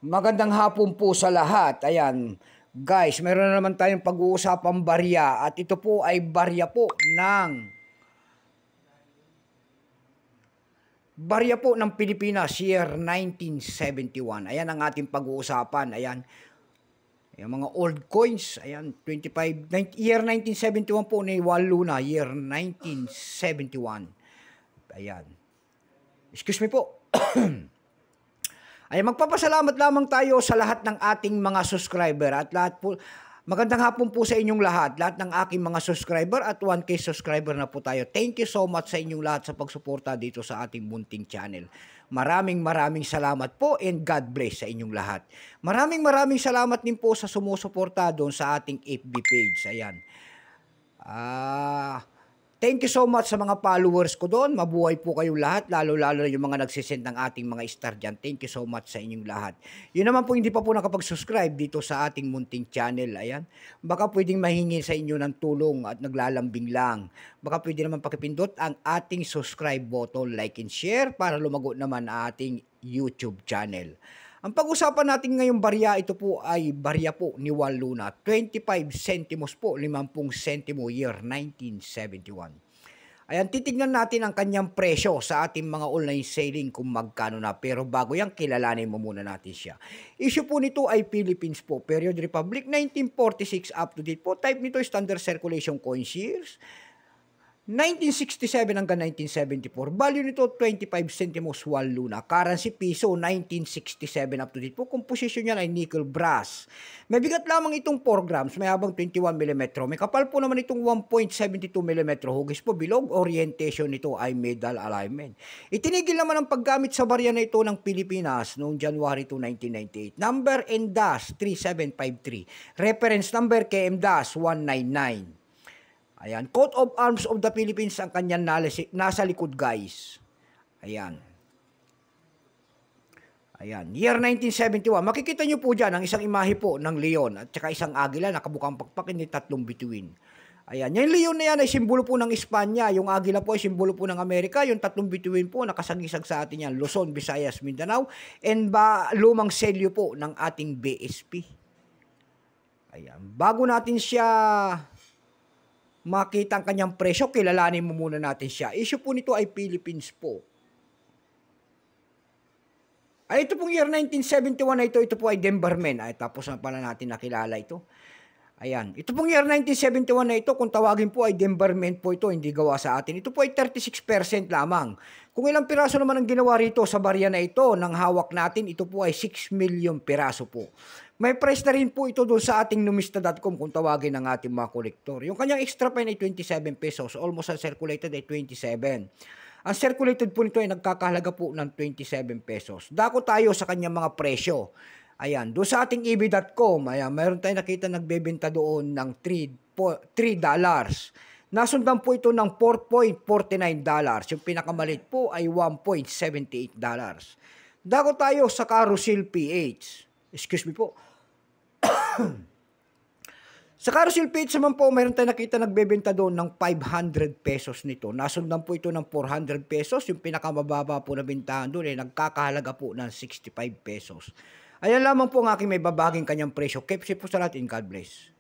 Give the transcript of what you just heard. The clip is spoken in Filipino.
Magandang hapon po sa lahat. Ayan, guys, meron na naman tayong pag-uusapang barya at ito po ay barya po ng Pilipinas year 1971. Ayan ang ating pag-uusapan. Ayan, yung mga old coins. Ayan, year 1971 po ni Juan Luna, year 1971. Ayan. Excuse me po. Ay magpapasalamat lamang tayo sa lahat ng ating mga subscriber at lahat po. Magandang hapon po sa inyong lahat ng aking mga subscriber at 1K subscriber na po tayo. Thank you so much sa inyong lahat sa pagsuporta dito sa ating munting channel. Maraming salamat po and God bless sa inyong lahat. Maraming salamat din po sa sumusuporta doon sa ating FB page. Ayan. Thank you so much sa mga followers ko doon. Mabuhay po kayong lahat, lalo-lalo yung mga nagsisend ng ating mga star dyan. Thank you so much sa inyong lahat. Yun naman po, hindi pa po nakapag-subscribe dito sa ating munting channel. Ayan. Baka pwedeng mahingi sa inyo ng tulong at naglalambing lang. Baka pwede naman pakipindot ang ating subscribe button, like and share para lumago naman ang ating YouTube channel. Ang pag-usapan natin ngayong barya, ito po ay barya po ni Juan Luna. 25 centimos po, 50 centimo year 1971. Ayan, titignan natin ang kanyang presyo sa ating mga online selling kung magkano na. Pero bago yan, kilalanin mo muna natin siya. Issue po nito ay Philippines po. Period Republic 1946 up to date po. Type nito standard circulation coin shares. 1967 hanggang 1974. Value nito 25 centimos Juan Luna. Currency piso 1967 up to date po. Composition niya ay nickel brass. May bigat lamang itong 4 grams. May habang 21 mm. May kapal po naman itong 1.72 mm. Hugis po bilog. Orientation nito ay medal alignment. Itinigil naman ang paggamit sa barya na ito ng Pilipinas noong January 2, 1998. Number NDAS 3753. Reference number KM-199. Ayan, coat of arms of the Philippines ang kanyang nasa likod, guys. Ayan. Ayan, year 1971. Makikita nyo po dyan ang isang imahe po ng leon at saka isang agila na kabukang pakpakin ni tatlong bituin. Ayan, yung leon na yan ay simbolo po ng Espanya. Yung agila po ay simbolo po ng Amerika. Yung tatlong bituin po nakasagisag sa atin yan. Luzon, Visayas, Mindanao. And lumang selyo po ng ating BSP. Ayan, bago natin siya makita ang kanyang presyo, kilalanin mo muna natin siya. Issue po nito ay Philippines po. Ay, ito pong year 1971 na ito po ay Denverman. Ay, tapos na pala natin nakilala ito. Ayan. Ito pong year 1971 na ito, kung tawagin po ay Denverman po ito, hindi gawa sa atin. Ito po ay 36% lamang. Kung ilang piraso naman ang ginawa rito sa barya na ito, ng hawak natin, ito po ay 6 million piraso po. May price na rin po ito doon sa ating numista.com kung tawagin ng ating mga kolektor. Yung kanyang extra pen ay 27 pesos. Almost uncirculated ay 27. Ang circulated po nito ay nagkakahalaga po ng 27 pesos. Dako tayo sa kanyang mga presyo. Ayan, doon sa ating eb.com, ayan, mayroon tayong nakita nagbebenta doon ng $3. Nasundan po ito ng $4.49. Yung pinakamalit po ay $1.78. Dako tayo sa Carousel PH. Excuse me po. Sa Carousel page naman po, mayroon tayo nakita nagbebenta doon ng 500 pesos nito. Nasundan po ito ng 400 pesos. Yung pinakamababa po na bintahan doon ay nagkakahalaga po ng 65 pesos. Ayan lamang po ang aking may babaging kanyang presyo. Keep safe po sa lahat and God bless.